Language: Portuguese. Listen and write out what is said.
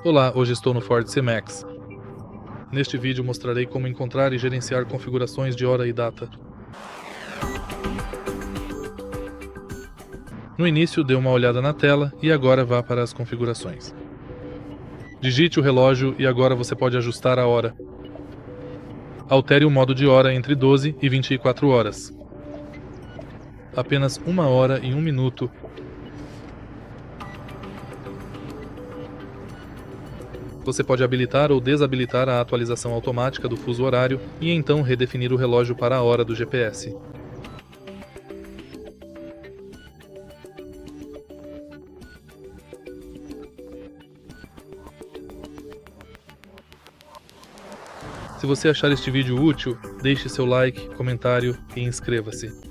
Olá, hoje estou no Ford C-Max. Neste vídeo mostrarei como encontrar e gerenciar configurações de hora e data. No início, dê uma olhada na tela e agora vá para as configurações. Digite o relógio e agora você pode ajustar a hora. Altere o modo de hora entre 12 e 24 horas. Apenas 1 hora e 1 minuto. Você pode habilitar ou desabilitar a atualização automática do fuso horário e então redefinir o relógio para a hora do GPS. Se você achar este vídeo útil, deixe seu like, comentário e inscreva-se.